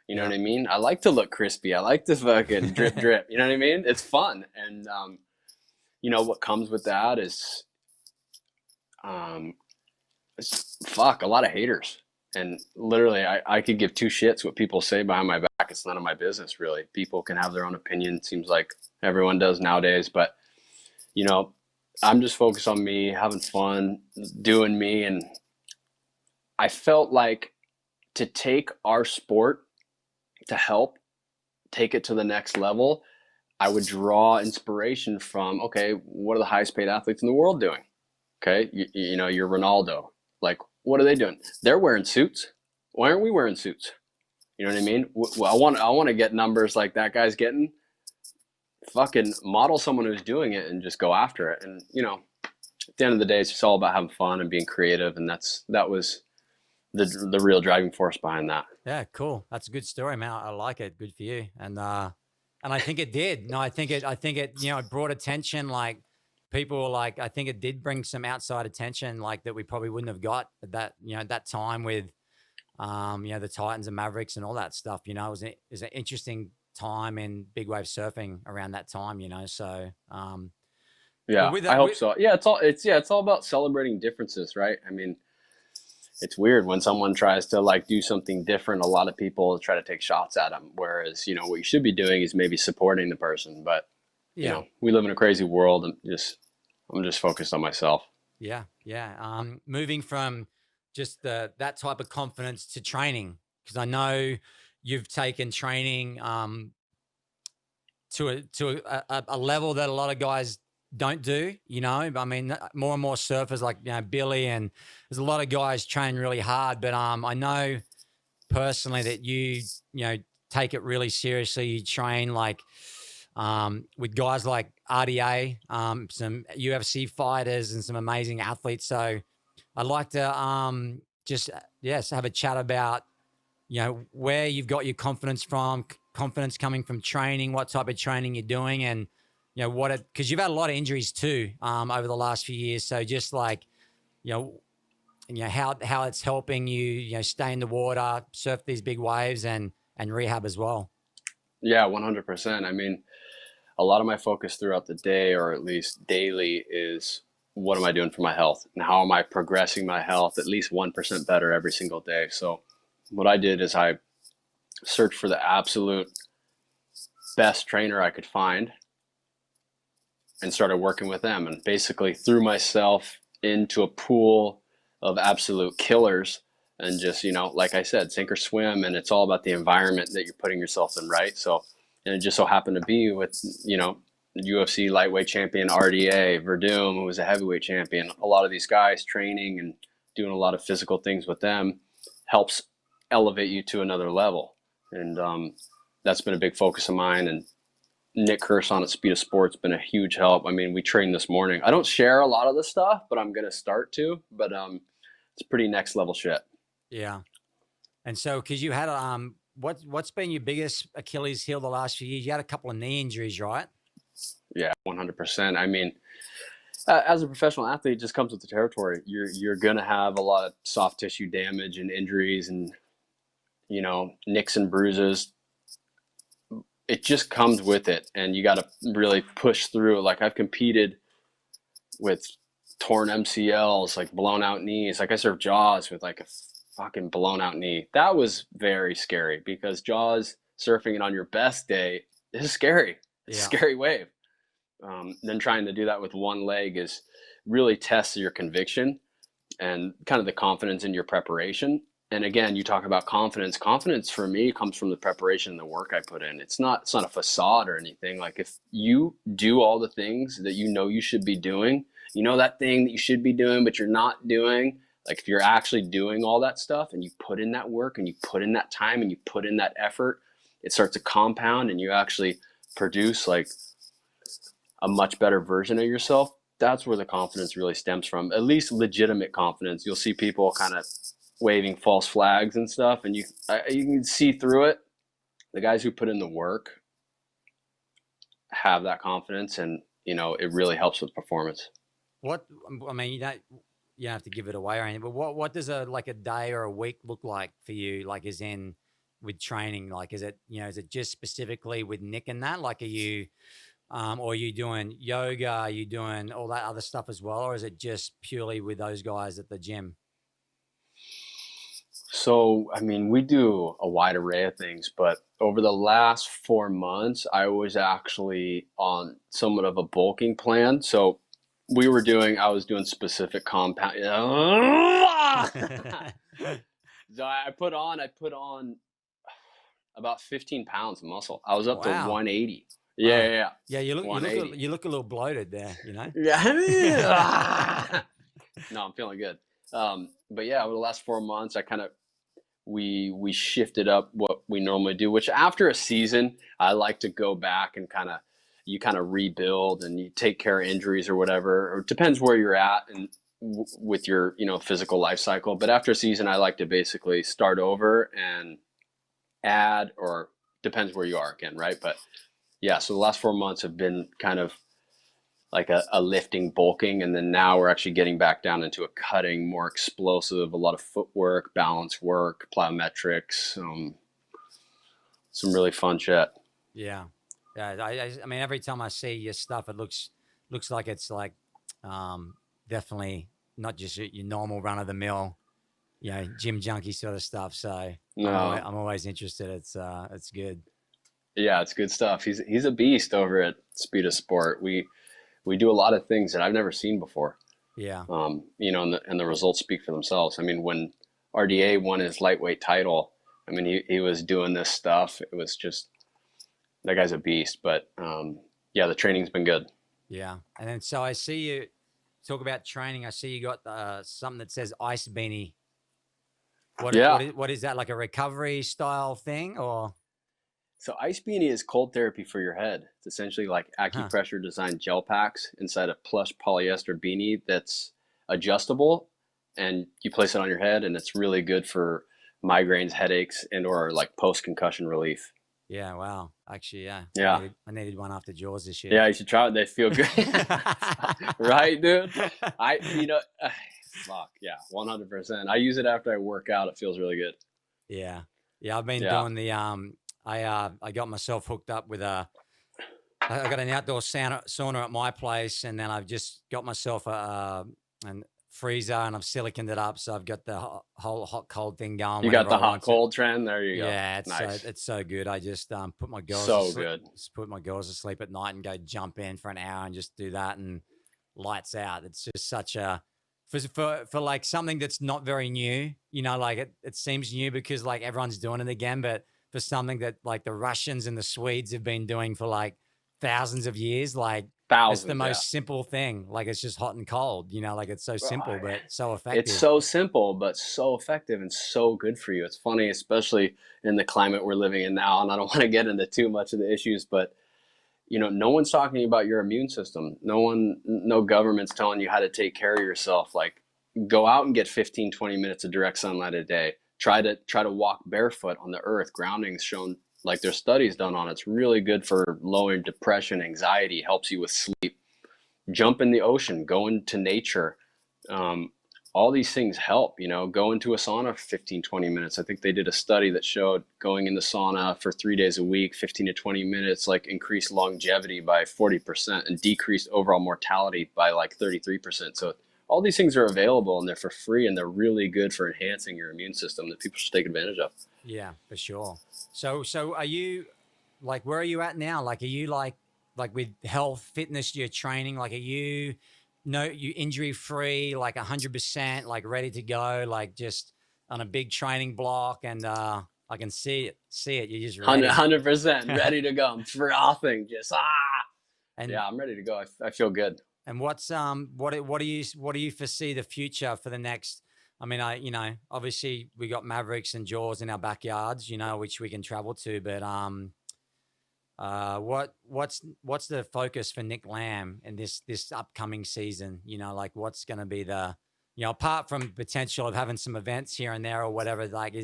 You know what I mean? I like to look crispy. I like to fucking drip, drip. You know what I mean? It's fun. And, you know, what comes with that is, a lot of haters. And literally, I could give two shits what people say behind my back. It's none of my business, really. People can have their own opinion. Seems like everyone does nowadays. But, you know, I'm just focused on me, having fun, doing me. And I felt like to take our sport to help take it to the next level, I would draw inspiration from, okay, what are the highest paid athletes in the world doing? Okay, you know, you're Ronaldo. Like, what are they doing? They're wearing suits. Why aren't we wearing suits? You know what I mean? Well, I want to get numbers like that guy's getting. Fucking model someone who's doing it and just go after it. And, you know, at the end of the day, it's just all about having fun and being creative. And that was the real driving force behind that. Yeah, cool. That's a good story, man. I like it. Good for you. And I think it did. No, I think it, you know, it brought attention. Like, people were like, I think it did bring some outside attention, like that we probably wouldn't have got at that, you know, at that time with, you know, the Titans and Mavericks and all that stuff. You know, it was an interesting time in big wave surfing around that time, you know. So yeah, I hope so. Yeah, it's all about celebrating differences, right? I mean, it's weird when someone tries to like do something different. A lot of people try to take shots at them, whereas, you know, what you should be doing is maybe supporting the person. But you know, we live in a crazy world, and I'm just focused on myself. Yeah. Moving from just that type of confidence to training, because I know you've taken training to a level that a lot of guys don't do. You know, I mean, more and more surfers like, you know, Billy, and there's a lot of guys train really hard. But I know personally that you know, take it really seriously. You train like with guys like RDA, some UFC fighters and some amazing athletes. So I'd like to just have a chat about, you know, where you've got your confidence from, confidence coming from training, what type of training you're doing, and you know because you've had a lot of injuries too over the last few years. So just like, you know how it's helping you, you know, stay in the water, surf these big waves, and rehab as well. Yeah, 100%. I mean, a lot of my focus throughout the day, or at least daily, is what am I doing for my health and how am I progressing my health at least 1% better every single day. So what I did is I searched for the absolute best trainer I could find and started working with them, and basically threw myself into a pool of absolute killers and just, like I said, sink or swim. And it's all about the environment that you're putting yourself in, right? So, and it just so happened to be with, UFC lightweight champion RDA, Verdum, who was a heavyweight champion. A lot of these guys training and doing a lot of physical things with them helps elevate you to another level. And that's been a big focus of mine. And Nick Curson at Speed of Sport's been a huge help. I mean, we trained this morning. I don't share a lot of this stuff, but I'm going to start to. But it's pretty next level shit. Yeah. And so, because you had what's been your biggest Achilles heel the last few years? You had a couple of knee injuries, right? Yeah, 100%. I mean, as a professional athlete, it just comes with the territory. You're going to have a lot of soft tissue damage and injuries and, nicks and bruises. It just comes with it, and you got to really push through. Like, I've competed with torn MCLs, like blown out knees. Like, I surfed Jaws with like a fucking blown out knee. That was very scary because Jaws surfing it on your best day is scary. It's a scary wave. Then trying to do that with one leg is really tests your conviction and kind of the confidence in your preparation. And again, you talk about confidence. Confidence for me comes from the preparation and the work I put in. It's not a facade or anything. Like, if you do all the things that you should be doing, that thing that you should be doing, but you're not doing, like, if you're actually doing all that stuff and you put in that work and you put in that time and you put in that effort, it starts to compound and you actually produce like a much better version of yourself. That's where the confidence really stems from, at least legitimate confidence. You'll see people kind of waving false flags and stuff, and you can see through it. The guys who put in the work have that confidence, and it really helps with performance. You don't have to give it away or anything, but what does a day or a week look like for you? Like, as in with training, like, is it just specifically with Nick and that? Like, are you or are you doing yoga? Are you doing all that other stuff as well? Or is it just purely with those guys at the gym? So, I mean, we do a wide array of things, but over the last 4 months, I was actually on somewhat of a bulking plan. So I was doing specific compound. So I put on about 15 pounds of muscle. I was up to 180. Yeah. Yeah, you look a little bloated there, Yeah. No, I'm feeling good. But yeah, over the last 4 months, we shifted up what we normally do, which after a season, I like to go back and you rebuild and you take care of injuries or whatever, or it depends where you're at and with your, physical life cycle. But after a season, I like to basically start over and add, or depends where you are again. Right. But yeah, so the last 4 months have been kind of like a lifting, bulking, and then now we're actually getting back down into a cutting, more explosive, a lot of footwork, balance work, plyometrics, some really fun shit. Yeah. I mean, every time I see your stuff, it looks like it's like definitely not just your normal run of the mill, gym junkie sort of stuff. So no. I'm always interested. It's good. Yeah, it's good stuff. He's a beast over at Speed of Sport. We do a lot of things that I've never seen before. Yeah. And the results speak for themselves. I mean, when RDA won his lightweight title, I mean, he was doing this stuff. It was just, that guy's a beast. But yeah, the training's been good. Yeah. And then, so I see you talk about training. I see you got something that says ice beanie. What is that? Like a recovery style thing, or? So ice beanie is cold therapy for your head. It's essentially like acupressure designed gel packs inside a plush polyester beanie that's adjustable, and you place it on your head, and it's really good for migraines, headaches, and or like post-concussion relief. Yeah, wow. Actually, yeah. Yeah. I needed one after Jaws this year. Yeah, you should try it. They feel good. Right, dude? Fuck, yeah, 100%. I use it after I work out. It feels really good. Yeah. Yeah, I've been doing the I got myself hooked up with I got an outdoor sauna at my place, and then I've just got myself a freezer and I've siliconed it up, so I've got the whole hot cold thing going. You got whenever the I hot want to. cold trend. There you go. Yeah, Nice. it's so good. I just put my girls to So sleep, good. just put my girls to sleep at night and go jump in for an hour and just do that and lights out. It's just such a for like something that's not very new, you know, like it seems new because like everyone's doing it again, but for something that like the Russians and the Swedes have been doing for like thousands of years, like it's the Thousands, yeah. most simple thing. Like it's just hot and cold, you know, like it's so simple but so It's effective. so simple, but so effective and so good for you. It's funny, especially in the climate we're living in now. And I don't want to get into too much of the issues, but you know, no one's talking about your immune system. No government's telling you how to take care of yourself. Like go out and get 15, 20 minutes of direct sunlight a day. Try to walk barefoot on the earth. Grounding's shown, like there's studies done on it. It's really good for lowering depression, anxiety, helps you with sleep. Jump in the ocean, go into nature. All these things help, you know, go into a sauna for 15, 20 minutes. I think they did a study that showed going in the sauna for 3 days a week, 15 to 20 minutes, like increased longevity by 40% and decreased overall mortality by like 33%. So all these things are available and they're for free and they're really good for enhancing your immune system that people should take advantage of. Yeah, for sure. So are you like, where are you at now? Like, are you like with health, fitness, your training? Like, are you you injury free, like 100%, like ready to go, like just on a big training block? And I can see it. You're just ready. 100% ready to go. I'm frothing, just And yeah, I'm ready to go. I feel good. And what's what do you foresee the future for the next? I mean, obviously we got Mavericks and Jaws in our backyards, you know, which we can travel to, but what's the focus for Nic Lamb in this upcoming season? You know, like what's going to be the, you know, apart from potential of having some events here and there or whatever, like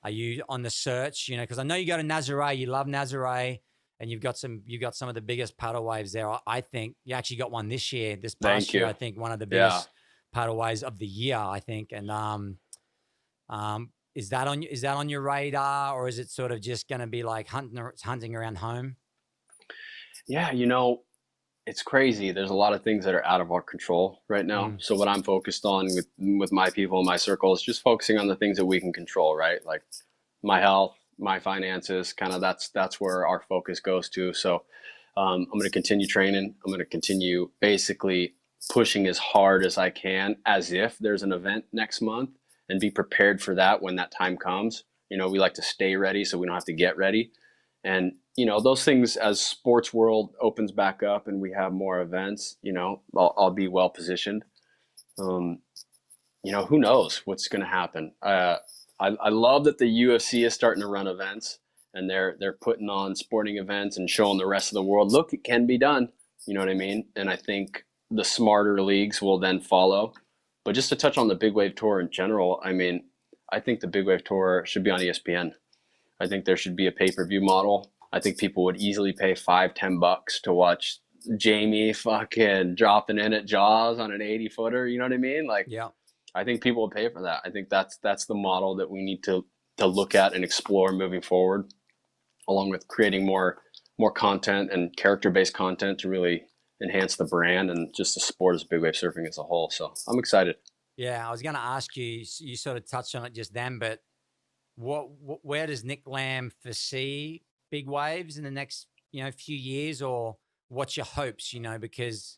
are you on the search? You know, because I know you go to Nazare, you love Nazare. And you've got some of the biggest paddle waves there. I think you actually got one this past year. I think one of the biggest paddle waves of the year, I think. And is that on your radar, or is it sort of just going to be like hunting around home? Yeah, you know, it's crazy. There's a lot of things that are out of our control right now. So what I'm focused on with my people, my circle, is just focusing on the things that we can control, right? Like my health, my finances, kind of that's where our focus goes to. So I'm going to continue training. I'm going to continue basically pushing as hard as I can as if there's an event next month and be prepared for that when that time comes. You know, we like to stay ready so we don't have to get ready. And, you know, those things as sports world opens back up and we have more events, you know, I'll be well positioned. You know, who knows what's going to happen. I love that the UFC is starting to run events and they're putting on sporting events and showing the rest of the world, look, it can be done. You know what I mean? And I think the smarter leagues will then follow. But just to touch on the Big Wave Tour in general, I mean, I think the Big Wave Tour should be on ESPN. I think there should be a pay-per-view model. I think people would easily pay $5-10 to watch Jamie fucking dropping in at Jaws on an 80-footer. You know what I mean? Like, yeah. I think people will pay for that. I think that's the model that we need to look at and explore moving forward, along with creating more content and character-based content to really enhance the brand and just the sport as big wave surfing as a whole. So I'm excited. Yeah, I was going to ask you. You sort of touched on it just then, but where does Nic Lamb foresee big waves in the next few years, or what's your hopes? You know, because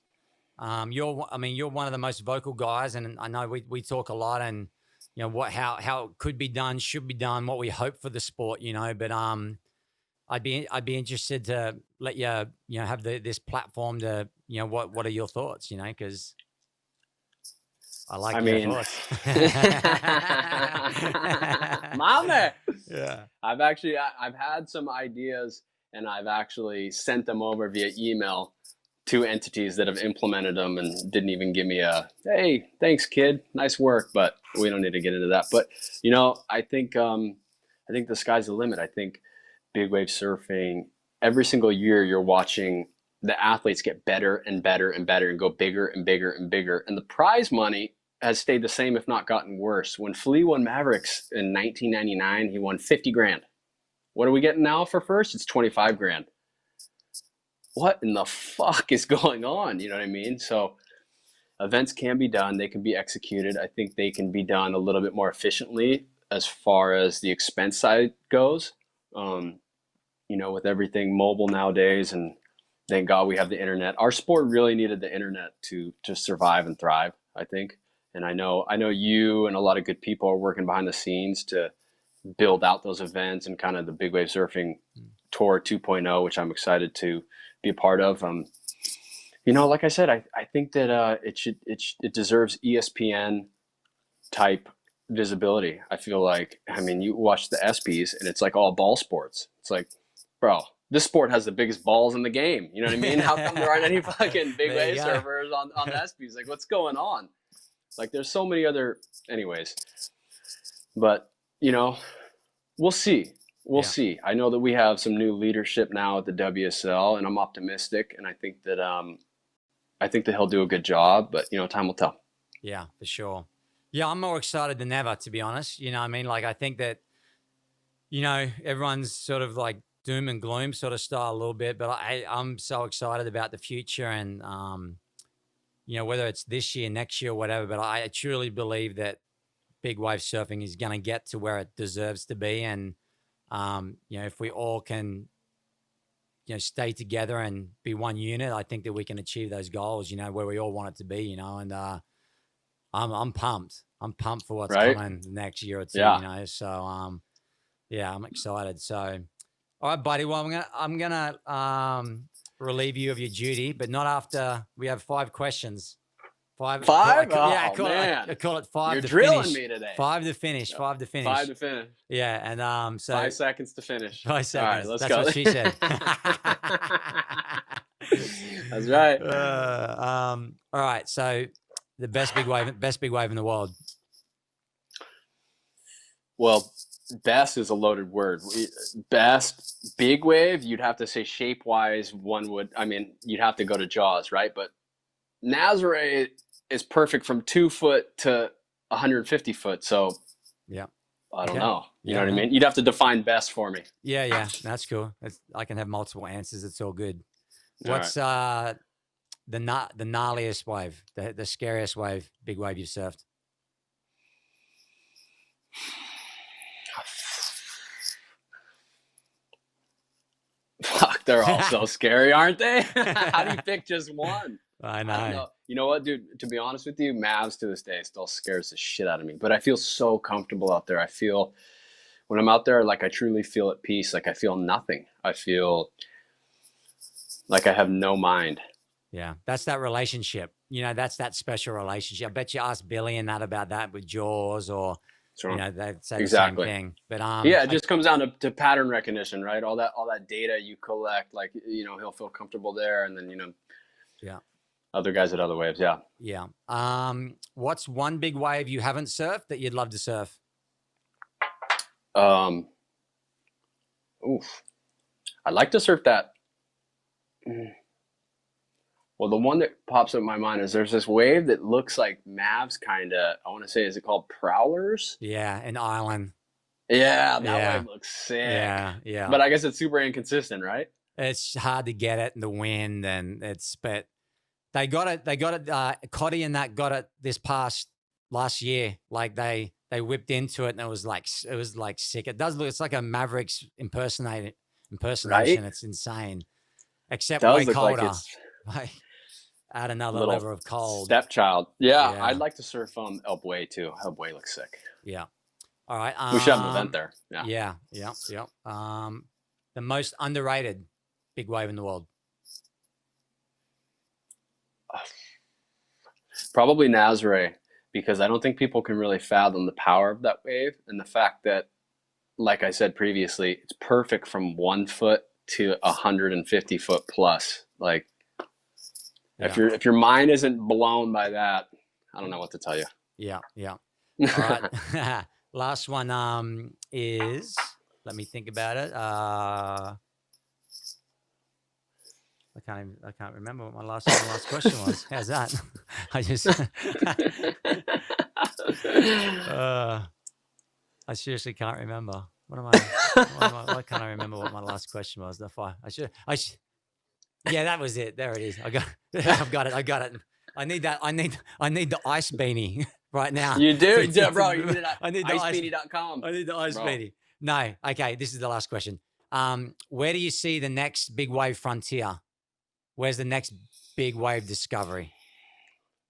you're one of the most vocal guys, and I know we talk a lot, and you know how it could be done, should be done, what we hope for the sport, you know. But I'd be interested to let you have this platform to what are your thoughts, you know, because I like your thoughts. Mama. Yeah. I've had some ideas and I've actually sent them over via email to entities that have implemented them and didn't even give me a, hey, thanks kid, nice work, but we don't need to get into that. But you know, I think the sky's the limit. I think big wave surfing, every single year you're watching the athletes get better and better and better and go bigger and bigger and bigger. And the prize money has stayed the same, if not gotten worse. When Flea won Mavericks in 1999, he won 50 grand. What are we getting now for first? It's 25 grand. What in the fuck is going on? You know what I mean? So events can be done. They can be executed. I think they can be done a little bit more efficiently as far as the expense side goes. You know, with everything mobile nowadays, and thank God we have the internet. Our sport really needed the internet to survive and thrive, I think. And I know you and a lot of good people are working behind the scenes to build out those events and kind of the big wave surfing tour 2.0, which I'm excited to be a part of. You know, like I said, I think that it deserves ESPN type visibility. I feel like, I mean, you watch the ESPYs and it's like all ball sports. It's like, bro, this sport has the biggest balls in the game. You know what I mean? How come there aren't any fucking big wave surfers on the ESPYs? Like, what's going on? Like, there's so many other, anyways. But, you know, we'll see. We'll see. I know that we have some new leadership now at the WSL, and I'm optimistic. And I think that he'll do a good job. But, you know, time will tell. Yeah, for sure. Yeah, I'm more excited than ever, to be honest. You know what I mean? Like, I think that, you know, everyone's sort of like doom and gloom sort of style a little bit, but I'm so excited about the future and, you know, whether it's this year, next year, whatever, but I truly believe that big wave surfing is going to get to where it deserves to be. And, you know, if we all can, you know, stay together and be one unit, I think that we can achieve those goals, you know, where we all want it to be, you know, and, I'm pumped. I'm pumped for what's coming the next year or two, you know? So, yeah, I'm excited. So, all right, buddy. Well, I'm gonna relieve you of your duty, but not after we have 5 questions. Five? I call it 5 You're to drilling finish. me today. 5 to finish. 5 to finish. 5 to finish. Yeah, and so 5 seconds to finish. 5 seconds. All right, let's That's go. what she said. That's right. All right. So the best big wave in the world. Well, best is a loaded word. Best big wave, you'd have to say shape wise. You'd have to go to Jaws, right? But Nazare is perfect from 2 foot to 150 foot. So yeah, I don't know. You know what I mean? You'd have to define best for me. Yeah, that's cool. I can have multiple answers. It's all good. What's the gnarliest wave, the scariest wave, big wave you've surfed? Fuck, they're all so scary, aren't they? How do you pick just one? I know. I don't know. You know what, dude? To be honest with you, Mavs to this day still scares the shit out of me. But I feel so comfortable out there. I feel when I'm out there, like I truly feel at peace. Like I feel nothing. I feel like I have no mind. Yeah, that's that relationship. You know, that's that special relationship. I bet you asked Billy and that about that with Jaws, or you know, they'd say the same thing. But yeah, it just comes down to pattern recognition, right? All that data you collect, like, you know, he'll feel comfortable there, and then, you know, other guys at other waves, yeah. What's one big wave you haven't surfed that you'd love to surf? I'd like to surf that. Well, the one that pops up in my mind is there's this wave that looks like Mavs, kind of. I want to say, is it called Prowlers? Yeah, an island. Yeah, that wave looks sick. Yeah. But I guess it's super inconsistent, right? It's hard to get it in the wind, and but they got it. Cotty and that got it this last year. Like they whipped into it, and it was like sick. It does look. It's like a Mavericks impersonation. Right? It's insane. Except way colder. Like add another level of cold. Stepchild. Yeah, I'd like to surf El Buey too. El Buey looks sick. Yeah. All right. We should have an event there. Yeah. The most underrated big wave in the world. Probably Nazare, because I don't think people can really fathom the power of that wave, and the fact that, like I said previously, it's perfect from 1 foot to 150 foot plus. Like, if your mind isn't blown by that, I don't know what to tell you. Yeah. All right. Last one is, let me think about it. I can't remember what my last question was. How's that? I seriously can't remember. Why can't I remember what my last question was? Yeah, that was it. There it is. I've got it. I need that. I need the ice beanie right now. You do, To- bro. You need it at I need the icebeanie.com. I need the ice Bro. beanie. No. Okay. This is the last question. Where do you see the next big wave frontier? Where's the next big wave discovery?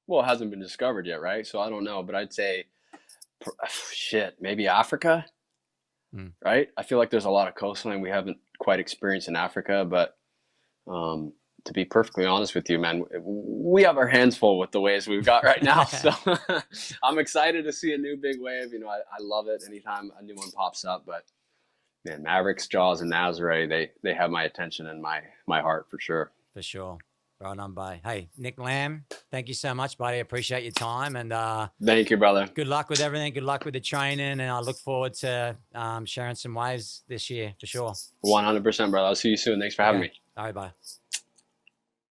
Well, it hasn't been discovered yet, right? So I don't know, but I'd say, shit, maybe Africa, right? I feel like there's a lot of coastline we haven't quite experienced in Africa, but to be perfectly honest with you, man, we have our hands full with the waves we've got right now. So I'm excited to see a new big wave. You know, I love it anytime a new one pops up, but man, Mavericks, Jaws, and Nazare, they have my attention and my heart for sure. For sure. Right on, buddy. Hey, Nic Lamb, thank you so much, buddy. Appreciate your time. And thank you, brother. Good luck with everything. Good luck with the training. And I look forward to sharing some waves this year for sure. 100%, brother. I'll see you soon. Thanks for having me. All right, bye.